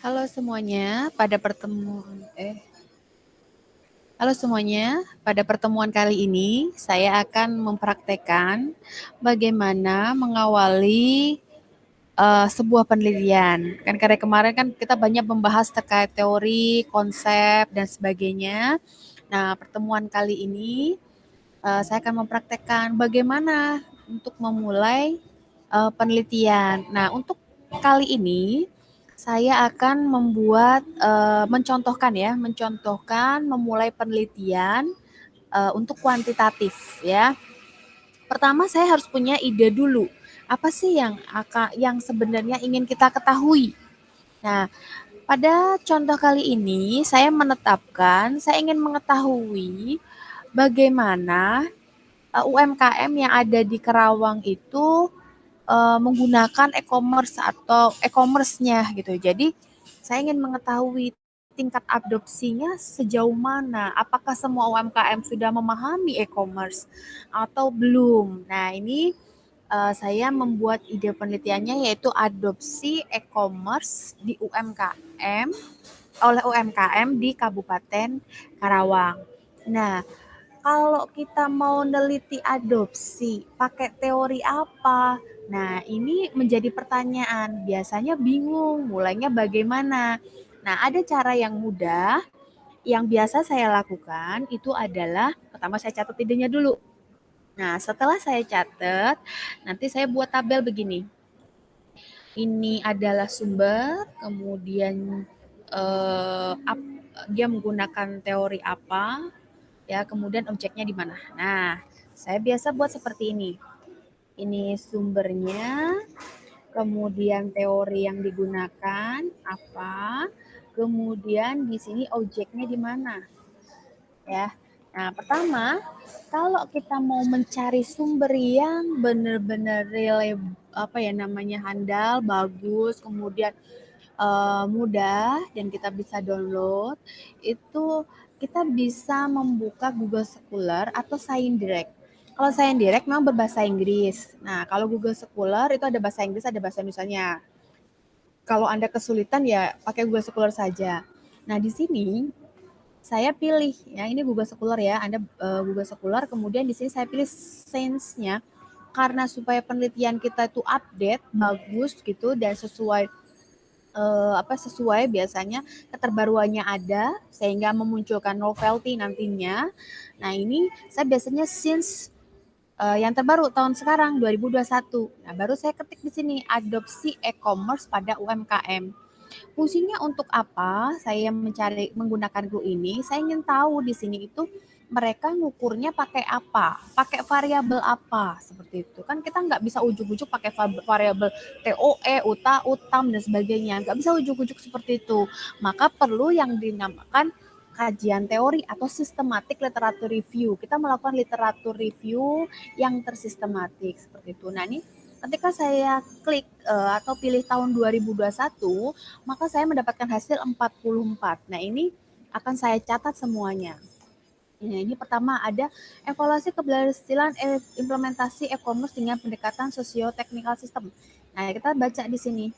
Halo semuanya, pada pertemuan Halo semuanya, pada pertemuan kali ini saya akan mempraktekkan bagaimana mengawali sebuah penelitian. Kan karena kemarin kan kita banyak membahas terkait teori, konsep dan sebagainya. Nah, pertemuan kali ini saya akan mempraktekkan bagaimana untuk memulai penelitian. Nah, untuk kali ini saya akan mencontohkan memulai penelitian untuk kuantitatif ya. Pertama saya harus punya ide dulu. Apa sih yang sebenarnya ingin kita ketahui? Nah, pada contoh kali ini saya ingin mengetahui bagaimana UMKM yang ada di Karawang itu menggunakan e-commerce atau e-commerce-nya gitu. Jadi saya ingin mengetahui tingkat adopsinya sejauh mana. Apakah semua UMKM sudah memahami e-commerce atau belum? Nah, ini saya membuat ide penelitiannya yaitu adopsi e-commerce di UMKM oleh UMKM di Kabupaten Karawang. Nah, kalau kita mau neliti adopsi, pakai teori apa? Nah, ini menjadi pertanyaan. Biasanya bingung, mulainya bagaimana? Nah, ada cara yang mudah yang biasa saya lakukan itu adalah pertama saya catat idenya dulu. Nah, setelah saya catat, nanti saya buat tabel begini. Ini adalah sumber, kemudian dia menggunakan teori apa, ya kemudian objeknya di mana. Nah, saya biasa buat seperti ini. Ini sumbernya, kemudian teori yang digunakan apa, kemudian di sini objeknya di mana, ya. Nah, pertama, kalau kita mau mencari sumber yang benar-benar handal, bagus, kemudian mudah dan kita bisa download, itu kita bisa membuka Google Scholar atau Sign Direct. Kalau Sign Direct memang berbahasa Inggris. Nah, kalau Google Scholar itu ada bahasa Inggris, ada bahasa Indonesianya. Kalau Anda kesulitan ya pakai Google Scholar saja. Nah, di sini saya pilih ya ini Google Scholar ya. Anda Google Scholar, kemudian di sini saya pilih sense-nya karena supaya penelitian kita itu update, bagus gitu dan sesuai biasanya keterbaruannya ada sehingga memunculkan novelty nantinya. Nah, ini saya biasanya since yang terbaru tahun sekarang 2021. Nah, baru saya ketik di sini adopsi e-commerce pada UMKM. Fungsinya untuk apa saya menggunakan glue ini? Saya ingin tahu di sini itu mereka ngukurnya pakai apa, pakai variabel apa, seperti itu. Kan kita nggak bisa ujuk-ujuk pakai variabel TOE, UTA, UTAM, dan sebagainya. Nggak bisa ujuk-ujuk seperti itu. Maka perlu yang dinamakan kajian teori atau systematic literature review. Kita melakukan literatur review yang tersistematik, seperti itu. Nah, ini ketika saya klik atau pilih tahun 2021, maka saya mendapatkan hasil 44. Nah, ini akan saya catat semuanya. Nah, ini pertama ada evaluasi keberhasilan implementasi e-commerce dengan pendekatan sosio-technical system. Nah, kita baca di sini.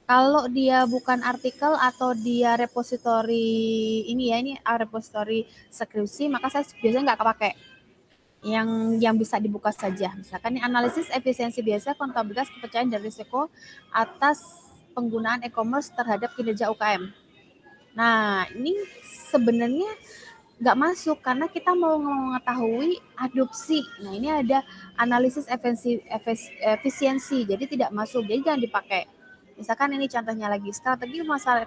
Kalau dia bukan artikel atau dia repository ini repository skripsi, maka saya biasanya nggak pakai yang bisa dibuka saja. Misalkan ini analisis efisiensi biasa, kontabilitas, kepercayaan dan risiko atas penggunaan e-commerce terhadap kinerja UKM. Nah, ini sebenarnya nggak masuk karena kita mau mengetahui adopsi. Nah, ini ada analisis efisiensi, jadi tidak masuk, jadi jangan dipakai. Misalkan ini contohnya lagi, strategi masalah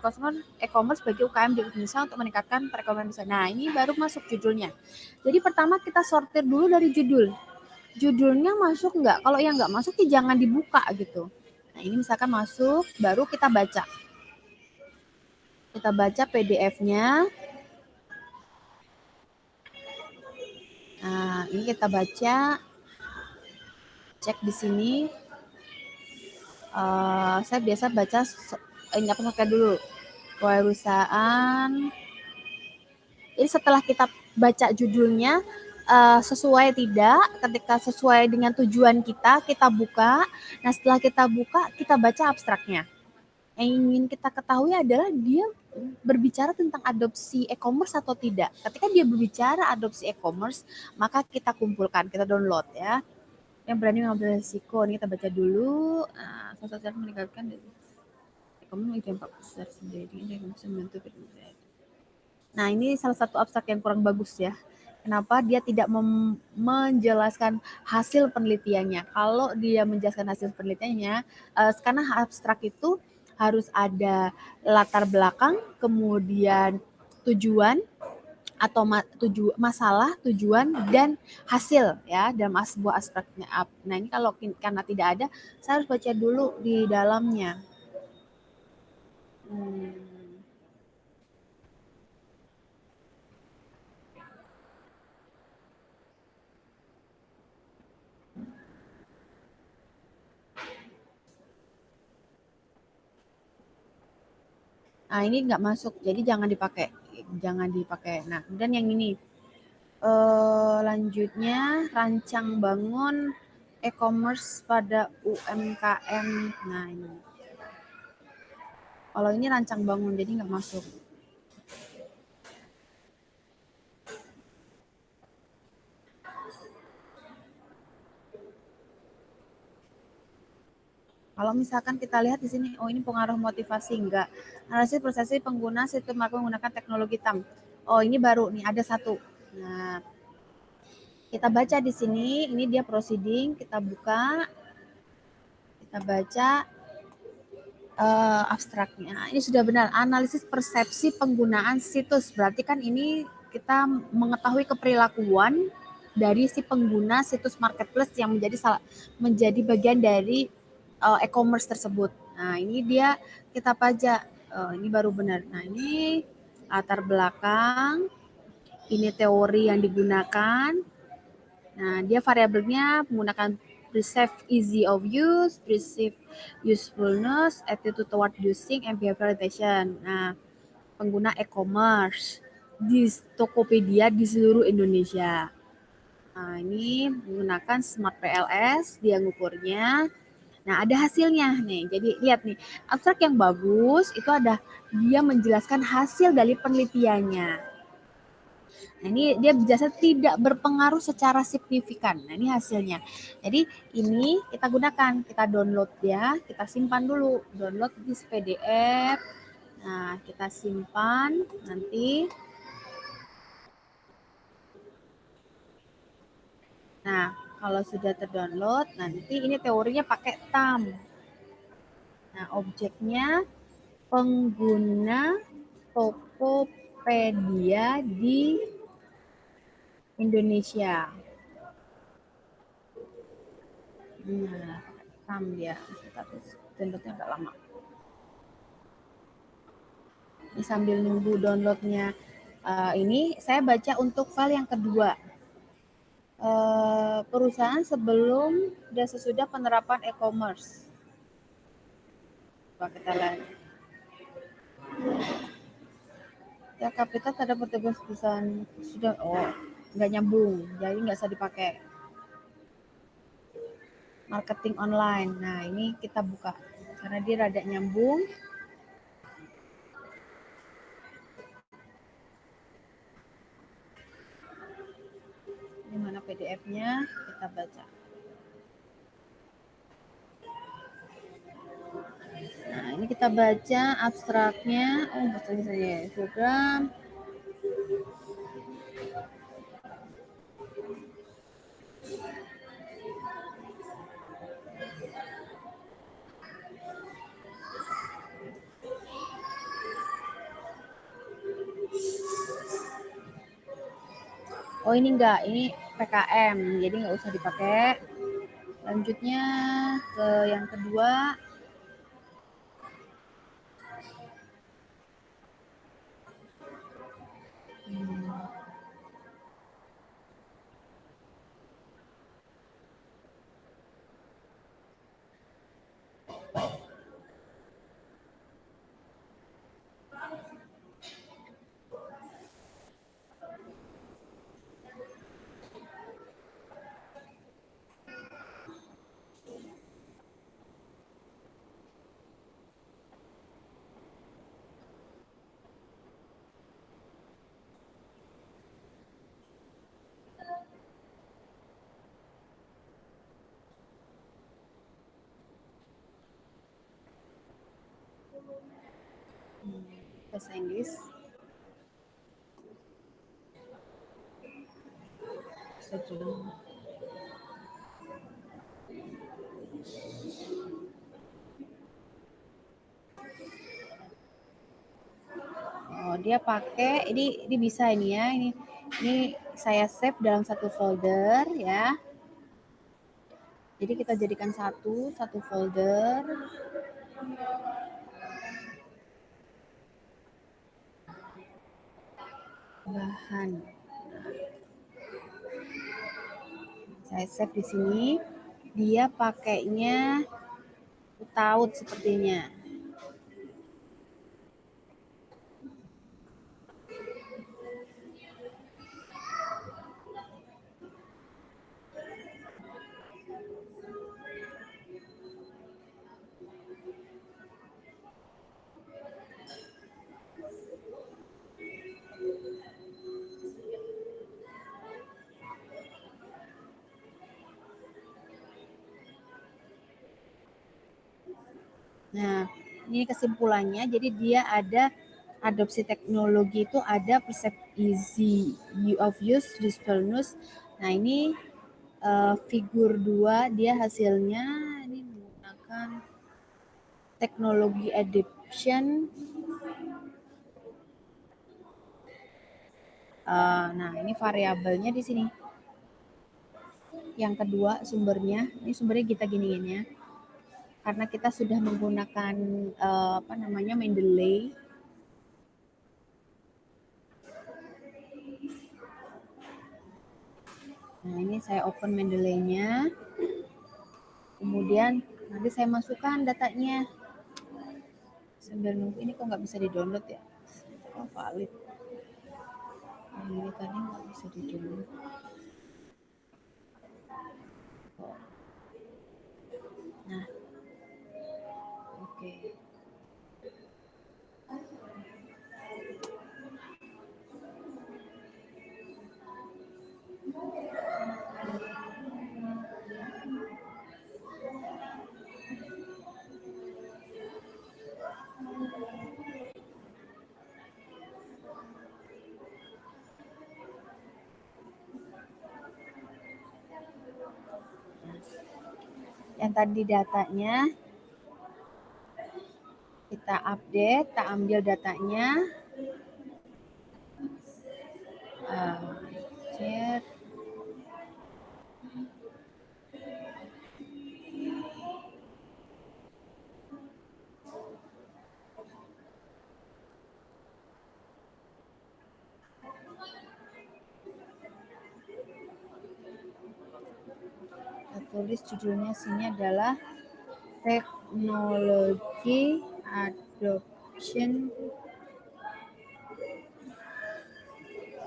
e-commerce bagi UKM di Indonesia untuk meningkatkan perekonomian Indonesia. Nah, ini baru masuk judulnya. Jadi pertama kita sortir dulu dari judul. Judulnya masuk nggak? Kalau yang nggak masuk ya jangan dibuka gitu. Nah, ini misalkan masuk, baru kita baca. Kita baca PDF-nya. Nah, ini kita baca, cek di sini. Saya biasa baca ini apa pakai dulu. Perusahaan. Ini setelah kita baca judulnya sesuai tidak, ketika sesuai dengan tujuan kita buka. Nah, setelah kita buka, kita baca abstraknya. Yang ingin kita ketahui adalah dia berbicara tentang adopsi e-commerce atau tidak. Ketika dia berbicara adopsi e-commerce, maka kita kumpulkan, kita download ya. Yang berani mengambil risiko, ini kita baca dulu. Sosial meningkatkan e-commerce dampak besar sendiri, e-commerce membantu. Nah, ini salah satu abstrak yang kurang bagus ya. Kenapa dia tidak menjelaskan hasil penelitiannya? Kalau dia menjelaskan hasil penelitiannya, karena abstrak itu harus ada latar belakang, kemudian tujuan atau masalah, tujuan dan hasil ya dalam sebuah abstraknya. Nah, ini kalau karena tidak ada, saya harus baca dulu di dalamnya. Nah, ini nggak masuk, jadi jangan dipakai. Jangan dipakai. Nah, kemudian yang ini. Lanjutnya, rancang bangun e-commerce pada UMKM. Nah, ini. Kalau ini rancang bangun, jadi nggak masuk. Kalau misalkan kita lihat di sini, oh ini pengaruh motivasi enggak. Analisis prosesi pengguna sistem marketing menggunakan teknologi TAM. Oh ini baru nih, ada satu. Nah, kita baca di sini, ini dia proceeding, kita buka, kita baca abstraknya. Ini sudah benar, analisis persepsi penggunaan situs. Berarti kan ini kita mengetahui keperilakuan dari si pengguna situs marketplace yang menjadi bagian dari e-commerce tersebut. Nah, ini dia kita pajak. Ini baru benar. Nah, ini latar belakang, ini teori yang digunakan. Nah, dia variabelnya menggunakan perceived easy of use, perceived usefulness, attitude toward using, and behavior attention. Nah, pengguna e-commerce di Tokopedia di seluruh Indonesia. Nah, ini menggunakan Smart PLS, dia ngukurnya. Nah, ada hasilnya nih. Jadi lihat nih, abstrak yang bagus itu ada dia menjelaskan hasil dari penelitiannya. Nah, ini dia biasa tidak berpengaruh secara signifikan. Nah, ini hasilnya. Jadi ini kita gunakan, kita download ya, kita simpan dulu, download di PDF. Nah, kita simpan nanti. Nah, kalau sudah terdownload, nanti ini teorinya pakai TAM. Nah, objeknya pengguna Tokopedia di Indonesia. Nah, TAM dia, status downloadnya agak lama. Ini sambil nunggu downloadnya. Ini saya baca untuk file yang kedua. Perusahaan sebelum dan sesudah penerapan e-commerce. Coba kita lihat. Ya kapital terhadap petugas perusahaan sudah nggak nyambung, jadi nggak usah dipakai. Marketing online. Nah ini kita buka karena dia rada nyambung. Ini mana PDF-nya? Kita baca. Nah, ini kita baca abstraknya. Oh, baca saja program. Oh, ini enggak, ini PKM, jadi nggak usah dipakai. Lanjutnya ke yang kedua. Bahasa Inggris. Setuju. Oh, dia pakai ini bisa ini ya. Ini saya save dalam satu folder ya. Jadi kita jadikan satu folder. Bahan. Saya save di sini. Dia pakainya taut sepertinya. Nah, ini kesimpulannya. Jadi dia ada adopsi teknologi itu ada easy of use, usefulness. Nah, ini figur 2 dia hasilnya ini menggunakan teknologi adoption. Nah, ini variabelnya di sini. Yang kedua sumbernya, ini sumbernya kita giniin ya. Karena kita sudah menggunakan Mendeley. Nah, ini saya open Mendeley-nya. Kemudian nanti saya masukkan datanya. Sambil nunggu ini kok nggak bisa di-download ya? Oh, valid. Ini tadi nggak bisa di-download. Nah, oke. Yang tadi datanya kita update, kita ambil datanya. Chat. Kita tulis judulnya sini adalah Technology Adoption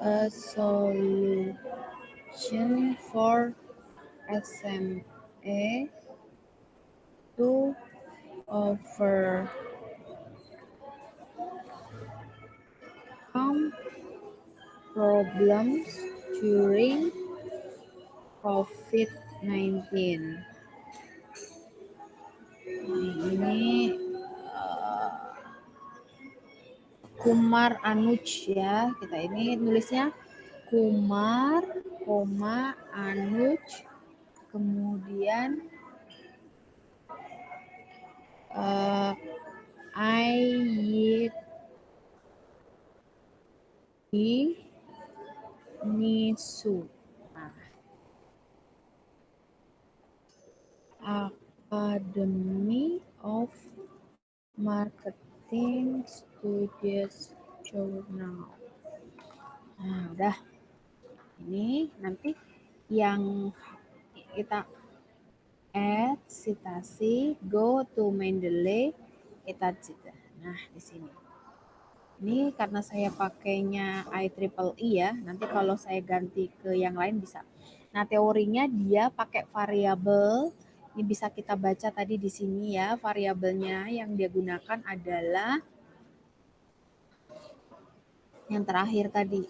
a Solution for SME to overcome problems during COVID-19. Ini Kumar Anuj ya. Kita ini nulisnya Kumar, Anuj, kemudian IYT Nisu. Nah, Academy of Marketing Studies Journal. Nah, udah. Ini nanti yang kita add citasi, go to Mendeley, kita cita. Nah, di sini. Ini karena saya pakainya IEEE ya, nanti kalau saya ganti ke yang lain bisa. Nah, teorinya dia pakai variabel. Ini bisa kita baca tadi di sini ya, variabelnya yang dia gunakan adalah yang terakhir tadi.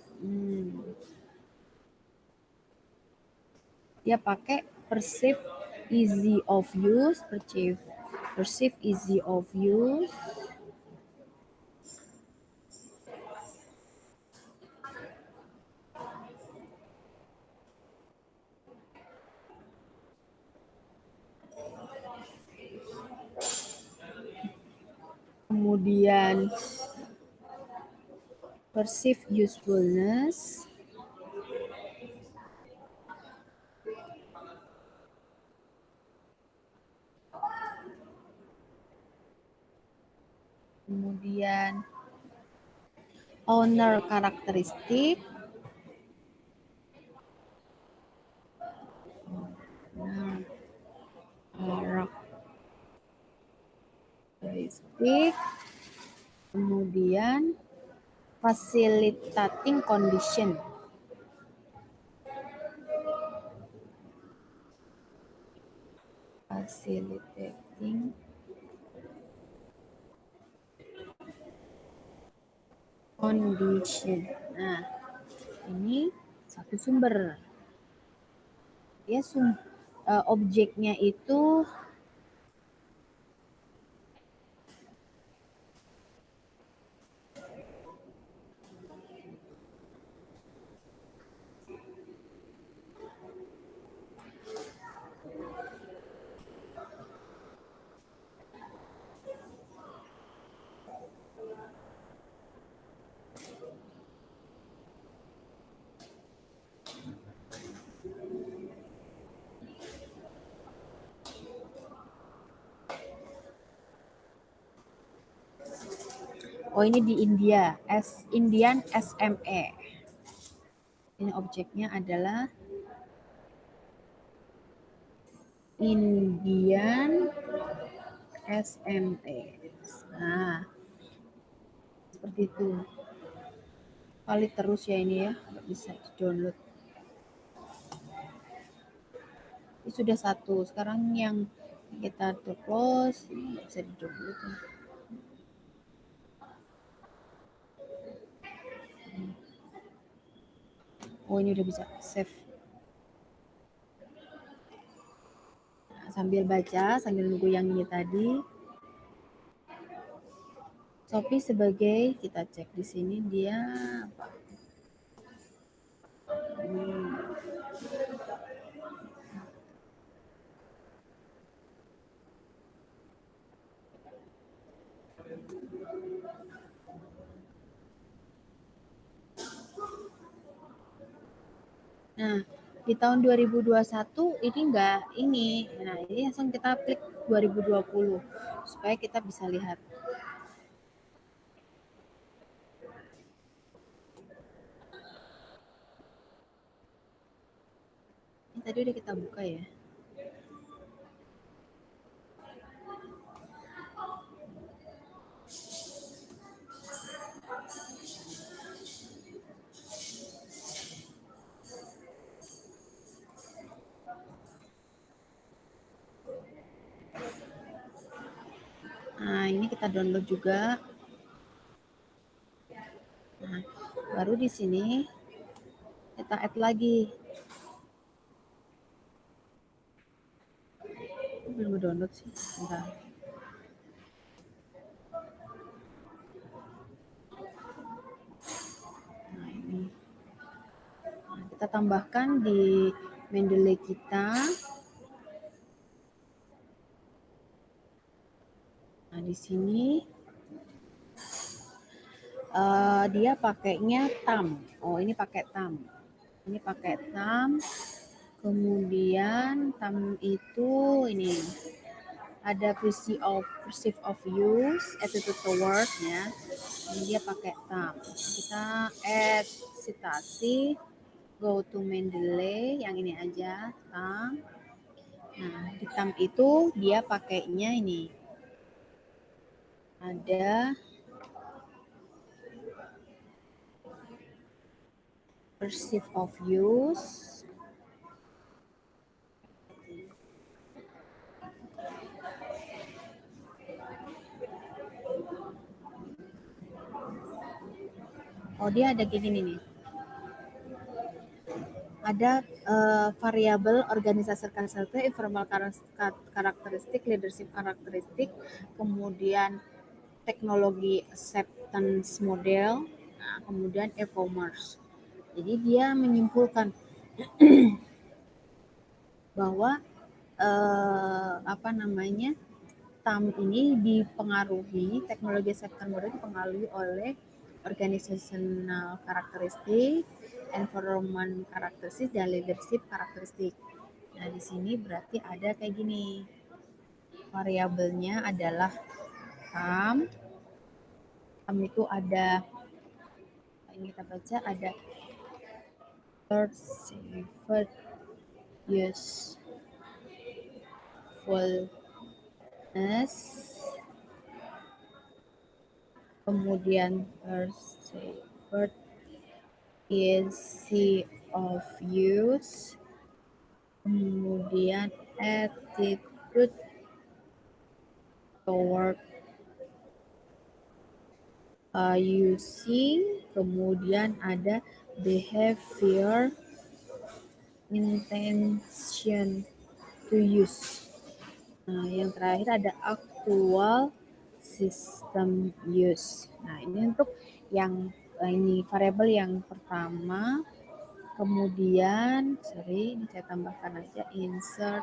Dia pakai perceived easy of use, perceived easy of use, kemudian perceived usefulness, kemudian owner karakteristik, karakteristik, kemudian facilitating condition. Facilitating condition. Nah, ini satu sumber. Ya, objeknya itu ini di India, Indian SME. Ini objeknya adalah Indian SME. Nah, seperti itu. Valid terus ya ini ya, nggak bisa di-download. Ini sudah satu, sekarang yang kita close nggak bisa di-download. Ini udah bisa save. Nah, sambil baca, sambil nunggu yang ini tadi. Shopee sebagai, kita cek di sini dia apa? Nah, di tahun 2021 ini enggak ini. Nah, ini langsung kita klik 2020 supaya kita bisa lihat. Ini tadi udah kita buka ya. Nah, ini kita download juga. Nah, baru di sini kita add lagi. Belum download sih. Bentar. Nah, ini. Nah, kita tambahkan di Mendeley kita. Nah, di sini dia pakainya TAM. Ini pakai TAM. Ini pakai TAM. Kemudian TAM itu ini ada perceive of use, attitude toward ya. Ini dia pakai TAM. Kita add citasi, go to Mendeley, yang ini aja TAM. Nah, di TAM itu dia pakainya ini ada perceive of use, dia ada kayak gini nih. Ada variabel organisasi karakteristik, informal karakteristik, leadership karakteristik, kemudian teknologi acceptance model, nah, kemudian e-commerce. Jadi dia menyimpulkan bahwa TAM ini dipengaruhi, teknologi acceptance model dipengaruhi oleh organizational karakteristik, environment karakteristik, dan leadership karakteristik. Nah, di sini berarti ada kayak gini. Variabelnya adalah TAM. TAM itu ada, ini kita baca, ada perceived usefulness, kemudian perceived easy of use, kemudian attitude toward using, kemudian ada behavior intention to use. Nah, yang terakhir ada actual system use. Nah, ini untuk yang ini variabel yang pertama. Kemudian, ini saya tambahkan aja insert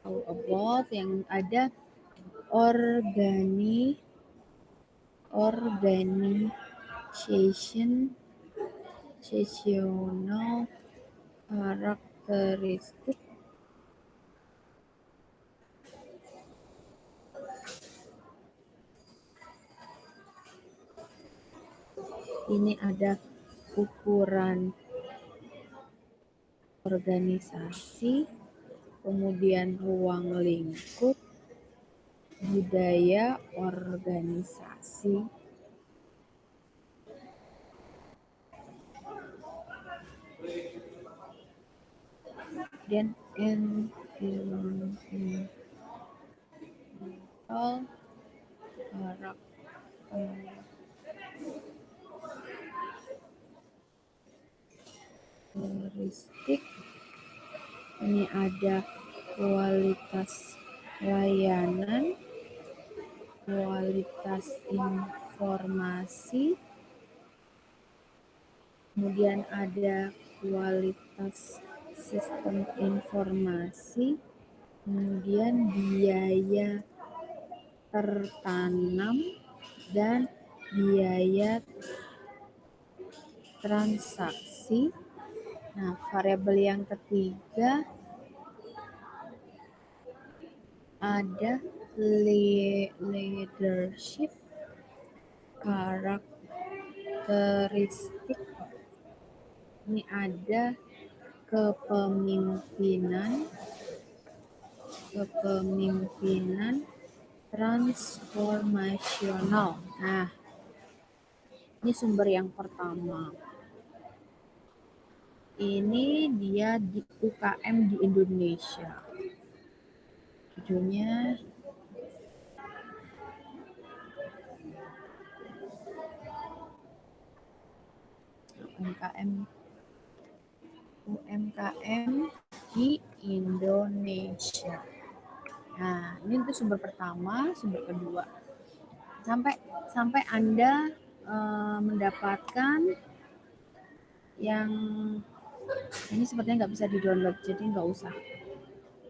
above yang ada organizational karakteristik. Ini ada ukuran organisasi, kemudian ruang lingkup, budaya organisasi, dan environmental karakteristik. Ini ada kualitas layanan, kualitas informasi, kemudian ada kualitas sistem informasi, kemudian biaya tertanam, dan biaya transaksi. Nah, variabel yang ketiga ada leadership karakteristik. Ini ada kepemimpinan transformasional. Nah, ini sumber yang pertama. Ini dia di UKM di Indonesia. Judulnya UMKM di Indonesia. Nah, ini untuk sumber pertama, sumber kedua. Sampai Anda mendapatkan yang ini sepertinya nggak bisa di-download, jadi nggak usah.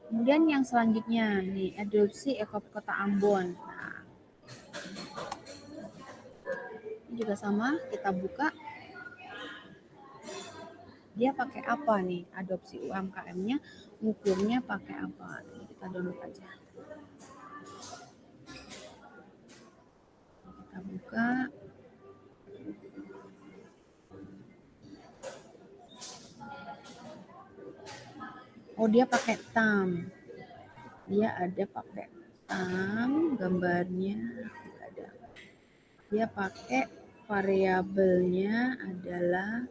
Kemudian yang selanjutnya nih, adopsi Kota Ambon. Nah, ini juga sama, kita buka. Dia pakai apa nih? Adopsi UMKM-nya, ngukurnya pakai apa? Kita download aja. Kita buka. Oh, dia pakai TAM. Dia ada pakai TAM, gambarnya ada. Dia pakai variabelnya adalah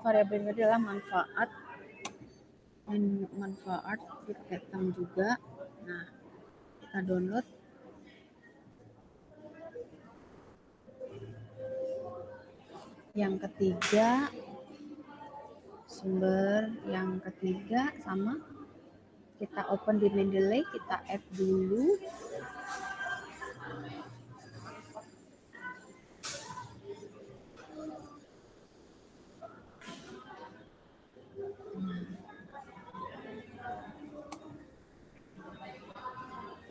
variabelnya adalah manfaat dan manfaat pakai juga. Nah, kita download. Yang ketiga, sumber yang ketiga sama, kita open di Mendeley, kita add dulu.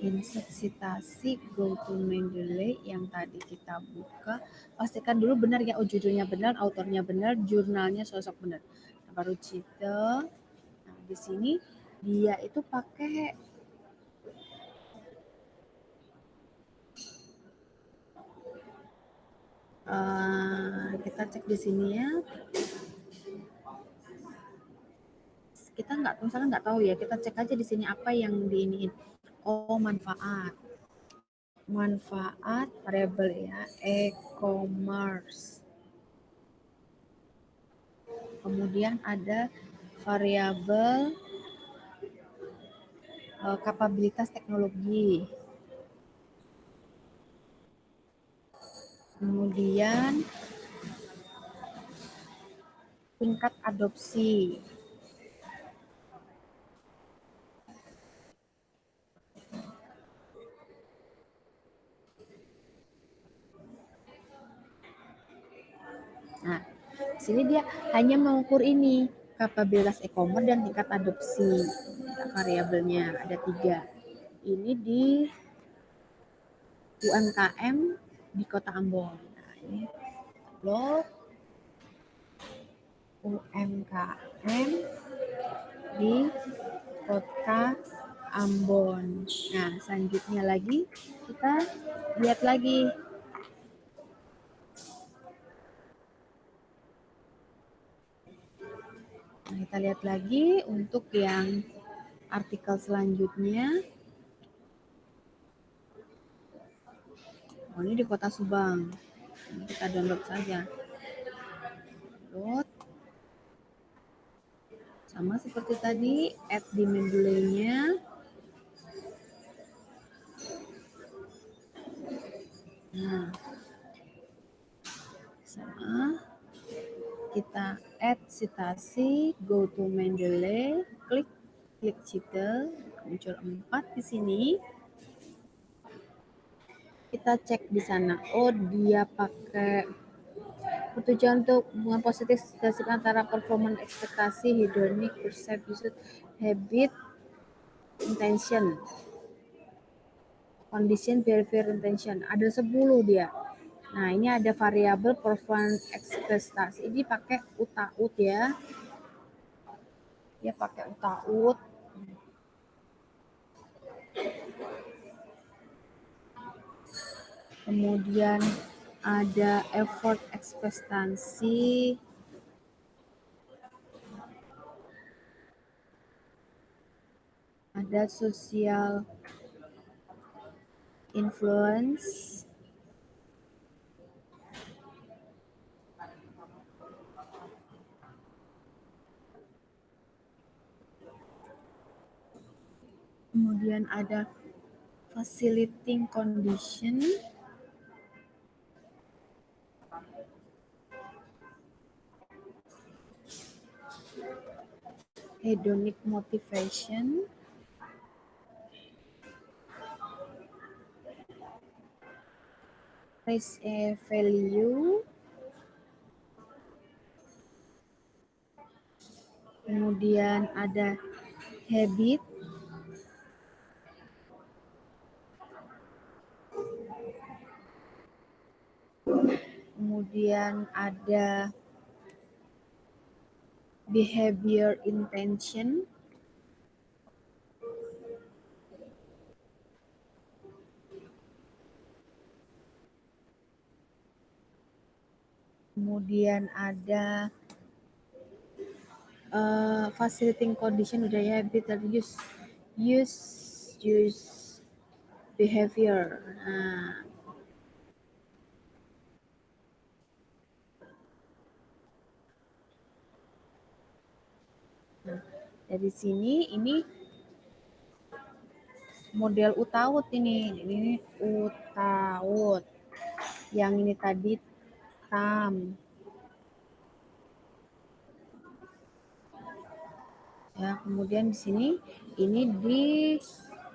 Insert citasi, go to Mendeley yang tadi kita buka, pastikan dulu benar ya, judulnya benar, autornya benar, jurnalnya sosok benar. Nah, baru title. Nah, di sini dia itu pakai kita cek di sini ya. Kita misalnya nggak tahu ya, kita cek aja di sini apa yang diiniin. Oh, manfaat variabel ya, e-commerce. Kemudian ada variabel kapabilitas teknologi. Kemudian tingkat adopsi. Nah, sini dia hanya mengukur ini, kapabilitas e-commerce dan tingkat adopsi. Variabelnya ada 3. Ini di UMKM di Kota Ambon. Nah, ini blog UMKM di Kota Ambon. Nah, selanjutnya lagi kita lihat lagi. Nah, kita lihat lagi untuk yang artikel selanjutnya. Oh, ini di Kota Subang. Ini kita download saja. Download. Sama seperti tadi, add di Mendeley-nya. Nah, sama. Kita add citasi, go to Mendeley, klik title, muncul 4 di sini. Kita cek di sana. Oh, dia pakai bertujuan untuk hubungan positif antara performance ekspektasi, hedonic, perceived usage, habit, intention, condition, behavior, intention. Ada 10 dia. Nah, ini ada variabel performance ekspektasi. Ini pakai UTAUT ya. Dia pakai UTAUT. Kemudian ada effort ekspektasi, ada social influence, kemudian ada facilitating condition, hedonic motivation, place a value, kemudian ada habit, kemudian ada behavior intention, kemudian ada facilitating condition, udah ya, habit, use behavior. Nah, Dari sini ini model UTAUT ini UTAUT. Yang ini tadi TAM. Ya, kemudian di sini ini di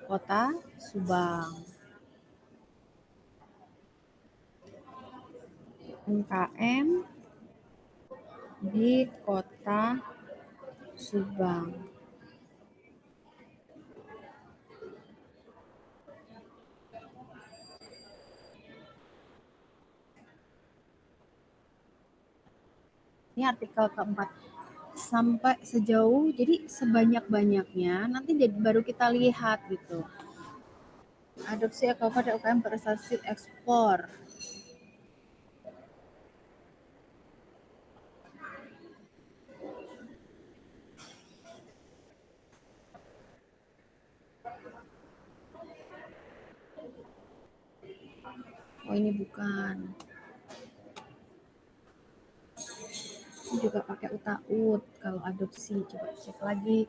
Kota Subang. UMKM di Kota Subang. Ini artikel keempat. Sampai sejauh, jadi sebanyak-banyaknya nanti baru kita lihat gitu. Adopsi ekspor pada UKM berprestasi ekspor. Oh ini bukan. Ini juga pakai UTAUT kalau adopsi. Coba cek lagi.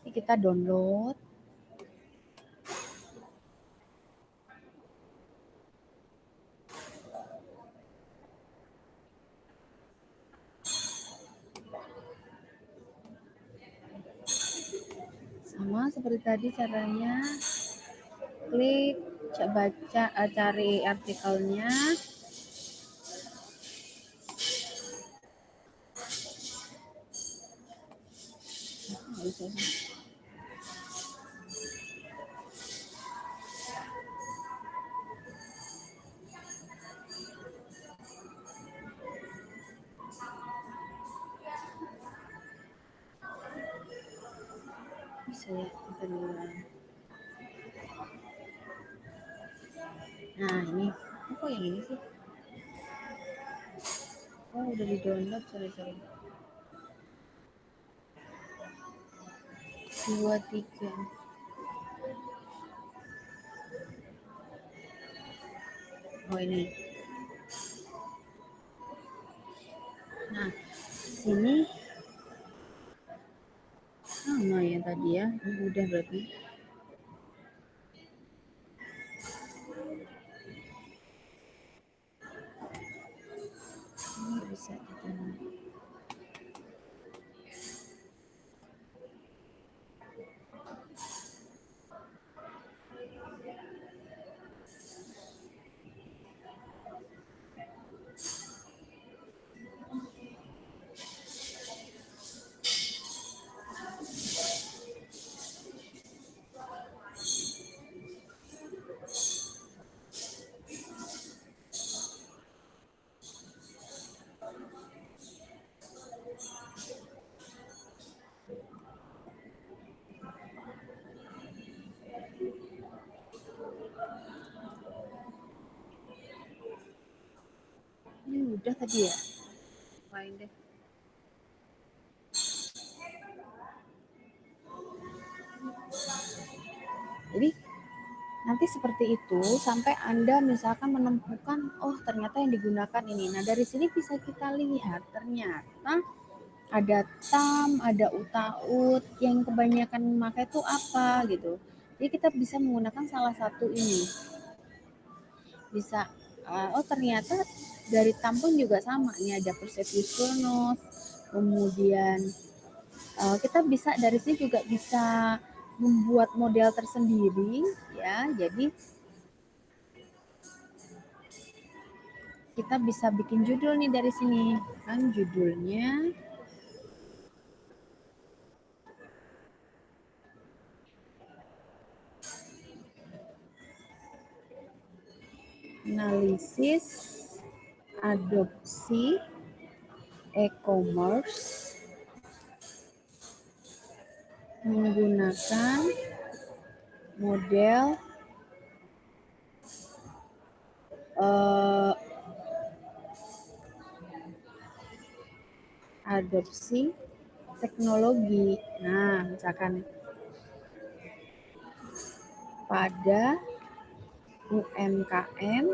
Ini kita download. Sama seperti tadi caranya. Klik, baca, cari artikelnya. Bisa ya, kita duluan. Nah ini, kok yang ini sih? Oh udah di download, sorry. 23. Oh ini. Nah sini sama ya tadi ya, ini udah berarti. Ini bisa kita. Ini udah tadi ya. Lain deh. Jadi nanti seperti itu sampai Anda misalkan menemukan, oh ternyata yang digunakan ini. Nah dari sini bisa kita lihat ternyata ada TAM, ada UTAUT, yang kebanyakan memakai itu apa gitu. Jadi kita bisa menggunakan salah satu ini. Bisa, oh ternyata dari TAM pun juga sama. Ini ada Persephone, kemudian kita bisa dari sini juga bisa membuat model tersendiri ya. Jadi kita bisa bikin judul nih dari sini. Kan judulnya analisis adopsi e-commerce menggunakan model adopsi teknologi. Nah, misalkan pada UMKM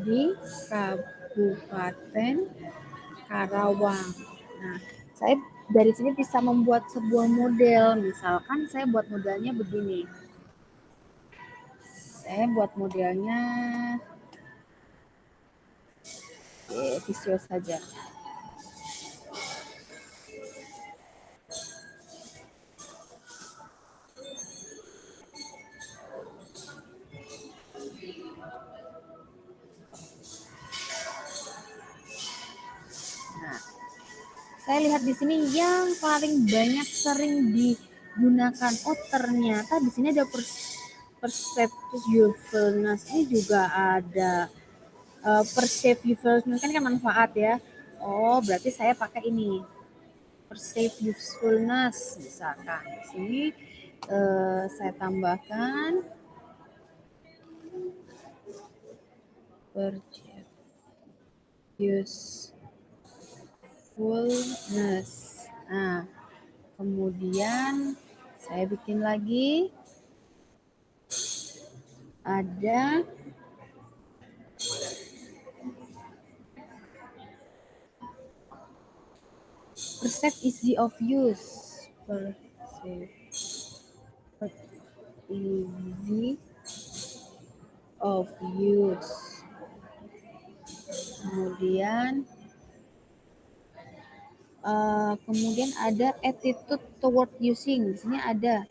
di Kabupaten Karawang. Nah, saya dari sini bisa membuat sebuah model. Misalkan saya buat modelnya begini. Saya buat modelnya visual saja. Nah, saya lihat di sini yang paling banyak sering digunakan. Oh, ternyata di sini ada perceptive usefulness, ini juga ada perceive usefulness kan manfaat ya. Oh, berarti saya pakai ini. Perceive usefulness misalkan. Di sini saya tambahkan perceive usefulness. Nah, kemudian saya bikin lagi ada perceive easy of use. Perceive easy of use. Kemudian ada attitude toward using. Di sini ada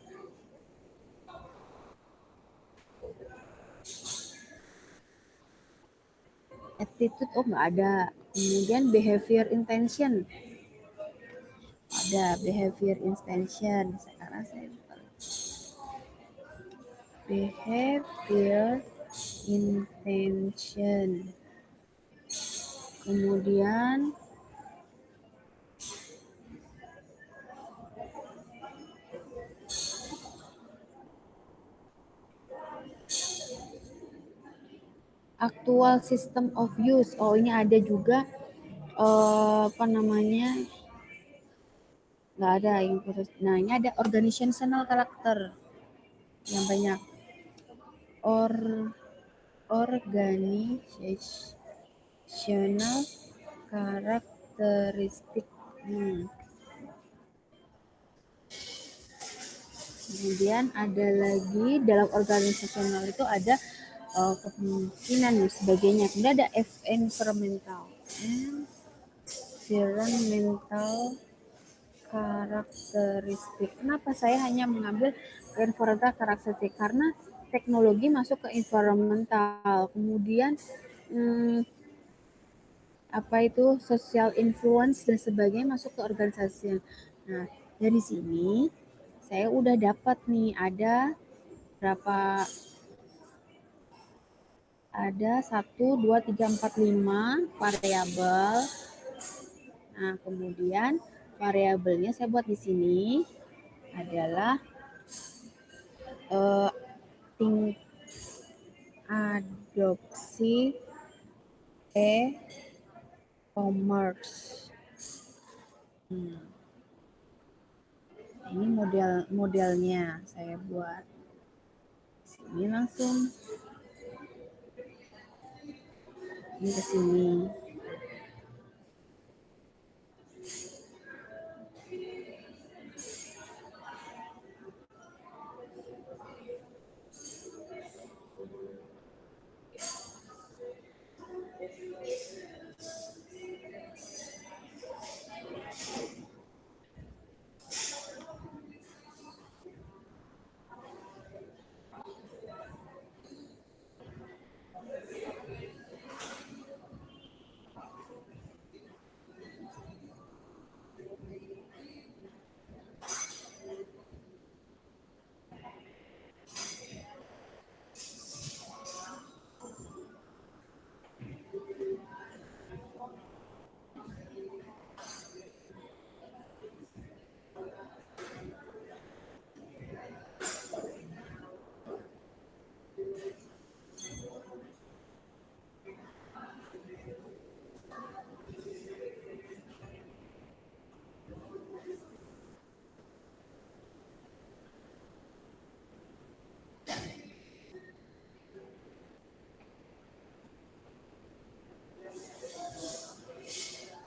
attitude, oh nggak ada. Kemudian behavior intention, ada behavior intention. Sekarang saya behavior intention. Kemudian actual system of use. Oh, ini ada juga apa namanya? Nggak ada yang khusus. Nah, ini ada organizational character yang banyak. Organizational karakteristik. Kemudian ada lagi dalam organisasional itu ada kepemimpinan dan sebagainya. Kemudian ada environmental karakteristik. Kenapa saya hanya mengambil environmental karakteristik? Karena teknologi masuk ke environmental. Kemudian apa itu social influence dan sebagainya masuk ke organisasi. Nah, dari sini saya udah dapat nih ada berapa, ada 1, 2, 3, 4, 5 variabel. Nah, kemudian variabelnya saya buat di sini adalah adopsi e-commerce. Ini modelnya saya buat. Sini langsung ini ke sini.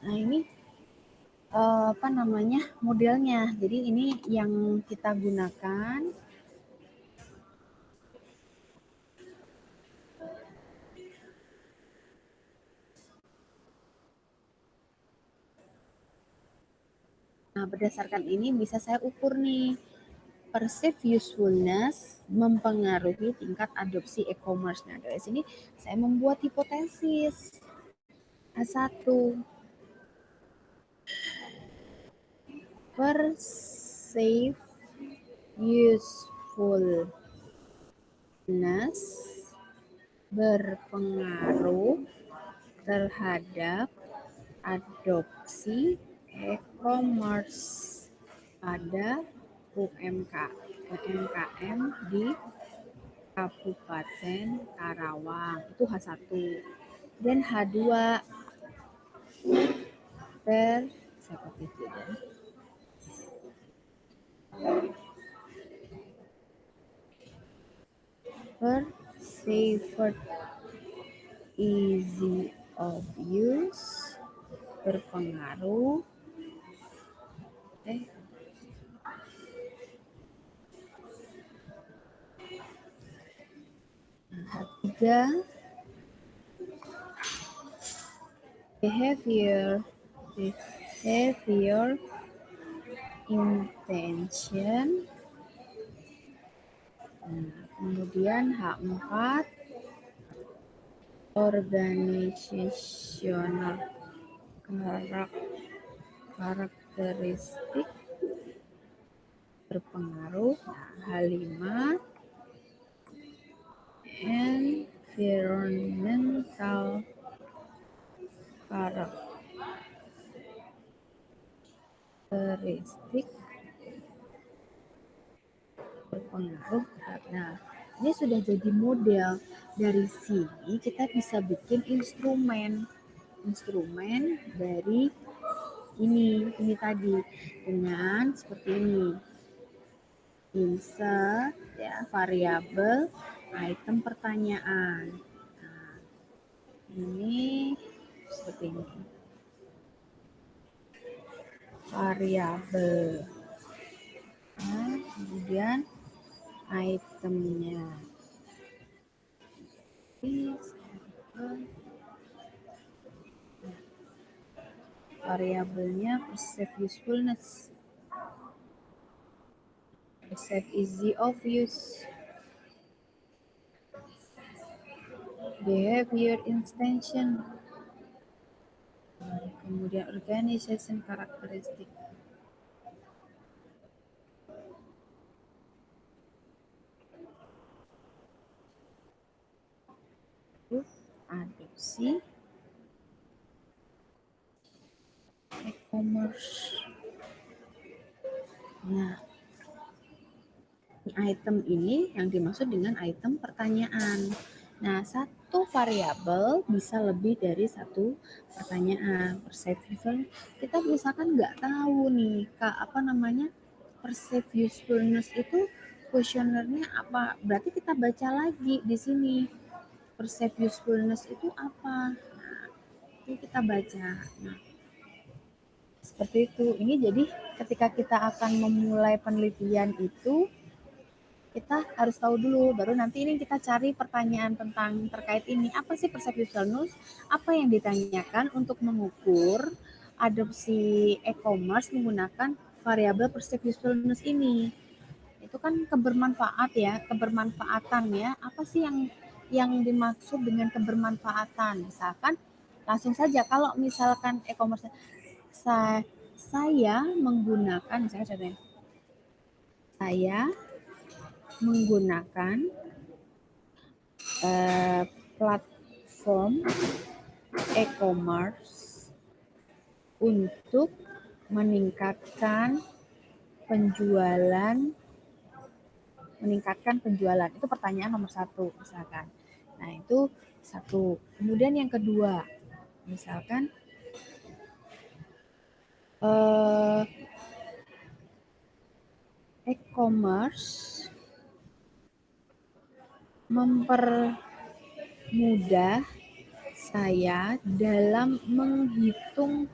Nah, ini apa namanya modelnya. Jadi ini yang kita gunakan. Nah, berdasarkan ini bisa saya ukur nih. Perceived usefulness mempengaruhi tingkat adopsi e-commerce. Nah, dari sini saya membuat hipotesis. A1. Perceived usefulness berpengaruh terhadap adopsi e-commerce pada UMKM di Kabupaten Karawang. Itu H1. Dan H2 saya copy ya. Perceived easy of use berpengaruh tiga behavior intention. Kemudian H4 organizational karakteristik berpengaruh. H5 environmental karakteristik berpengaruh. Nah, ini sudah jadi model. Dari sini kita bisa bikin instrumen dari ini tadi dengan seperti ini. Insert ya variabel item pertanyaan. Nah, ini seperti ini. Variabel. Nah, kemudian itemnya. Variabelnya perceived usefulness, perceived easy of use, behavior intention, kemudian organization karakteristik. Adopsi e-commerce. Nah, item ini yang dimaksud dengan item pertanyaan. Nah, satu variabel bisa lebih dari satu pertanyaan. Perception kita misalkan nggak tahu nih, apa namanya perceived usefulness itu kuesionernya apa? Berarti kita baca lagi di sini. Perceived usefulness itu apa? Nah, itu kita baca. Nah, seperti itu. Ini jadi ketika kita akan memulai penelitian itu kita harus tahu dulu, baru nanti ini kita cari pertanyaan tentang terkait ini. Apa sih perceived usefulness? Apa yang ditanyakan untuk mengukur adopsi e-commerce menggunakan variabel perceived usefulness ini? Itu kan kebermanfaat ya, kebermanfaatan ya. Apa sih yang dimaksud dengan kebermanfaatan? Misalkan langsung saja kalau misalkan e-commerce saya menggunakan misalnya contohnya saya menggunakan platform e-commerce untuk meningkatkan penjualan itu pertanyaan nomor 1 misalkan. Nah itu 1. Kemudian yang kedua misalkan e-commerce mempermudah saya dalam menghitung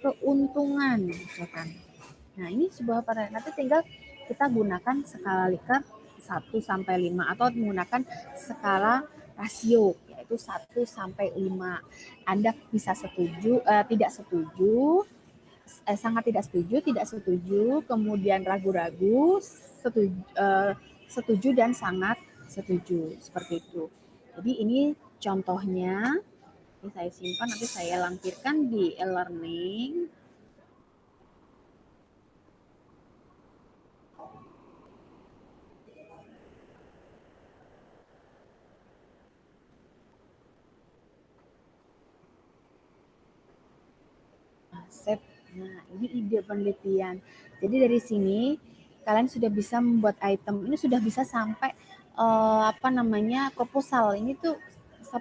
keuntungan, misalkan. Nah, ini sebuah variabel. Nanti tinggal kita gunakan skala Likert 1 sampai 5 atau menggunakan skala rasio yaitu 1 sampai 5. Anda bisa setuju, tidak setuju, sangat tidak setuju, kemudian ragu-ragu, setuju dan sangat setuju, seperti itu. Jadi ini contohnya, ini saya simpan, nanti saya lampirkan di e-learning. Save. Nah, ini ide penelitian. Jadi dari sini kalian sudah bisa membuat item. Ini sudah bisa sampai apa namanya proposal. Ini tuh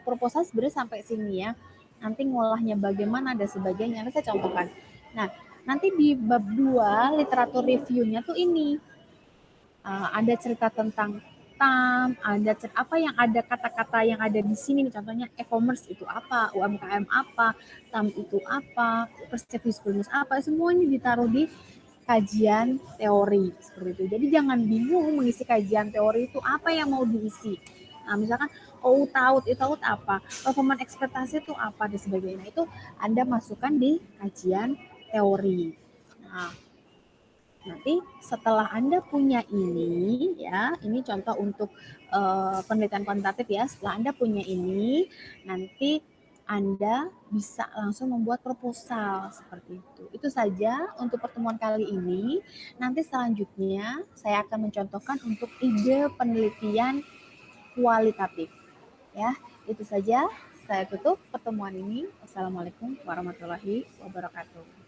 proposal sebenarnya sampai sini ya. Nanti ngolahnya bagaimana dan sebagainya. Nanti saya contohkan. Nah, nanti di bab 2 literatur reviewnya tuh ini ada cerita tentang TAM, ada apa yang ada kata-kata yang ada di sini nih, contohnya e-commerce itu apa, UMKM apa, TAM itu apa, perspektif bisnis apa, semuanya ditaruh di kajian teori seperti itu. Jadi jangan bingung mengisi kajian teori itu apa yang mau diisi. Nah, misalkan OUT itu apa, performance ekspektasi itu apa dan sebagainya. Nah, itu Anda masukkan di kajian teori. Nah, nanti setelah Anda punya ini ya, ini contoh untuk penelitian kuantitatif ya. Setelah Anda punya ini, nanti Anda bisa langsung membuat proposal seperti itu. Itu saja untuk pertemuan kali ini. Nanti selanjutnya saya akan mencontohkan untuk ide penelitian kualitatif. Ya, itu saja. Saya tutup pertemuan ini. Wassalamualaikum warahmatullahi wabarakatuh.